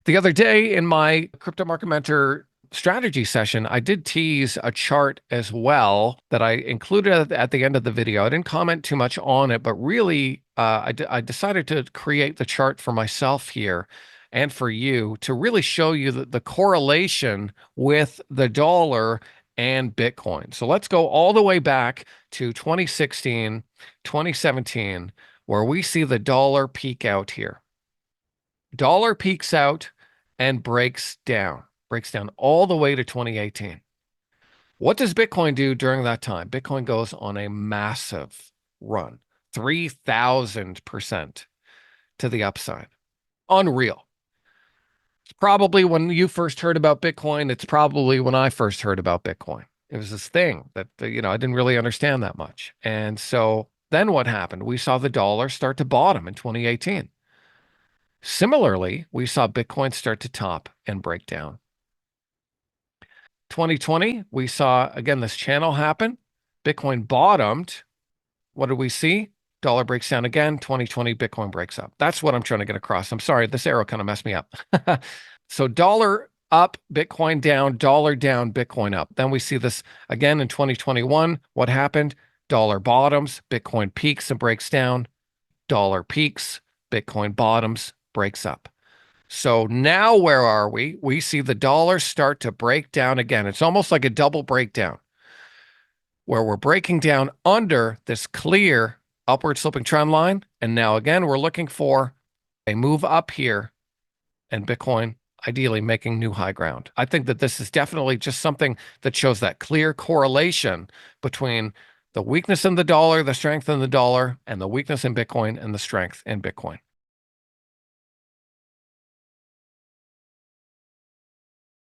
The other day in my Crypto Market Mentor strategy session, I did tease a chart as well that I included at the end of the video. I didn't comment too much on it, but really, I decided to create the chart for myself here and for you to really show you the correlation with the dollar and Bitcoin. So let's go all the way back to 2016, 2017, where we see the dollar peak out here. Dollar peaks out and breaks down all the way to 2018. What does Bitcoin do during that time? Bitcoin goes on a massive run, 3,000% to the upside. Unreal. It's probably when you first heard about Bitcoin. It's probably when I first heard about Bitcoin. It was this thing that, I didn't really understand that much. And so then what happened? We saw the dollar start to bottom in 2018. Similarly, we saw Bitcoin start to top and break down. 2020, we saw, again, this channel happen. Bitcoin bottomed. What did we see? Dollar breaks down again. 2020, Bitcoin breaks up. That's what I'm trying to get across. I'm sorry, this arrow kind of messed me up. So dollar up, Bitcoin down, dollar down, Bitcoin up. Then we see this again in 2021. What happened? Dollar bottoms, Bitcoin peaks and breaks down. Dollar peaks, Bitcoin bottoms, breaks up. So now where are we? We see the dollar start to break down again. It's almost like a double breakdown where we're breaking down under this clear upward sloping trend line. And now again, we're looking for a move up here and Bitcoin ideally making new high ground. I think that this is definitely just something that shows that clear correlation between the weakness in the dollar, the strength in the dollar, and the weakness in Bitcoin and the strength in Bitcoin.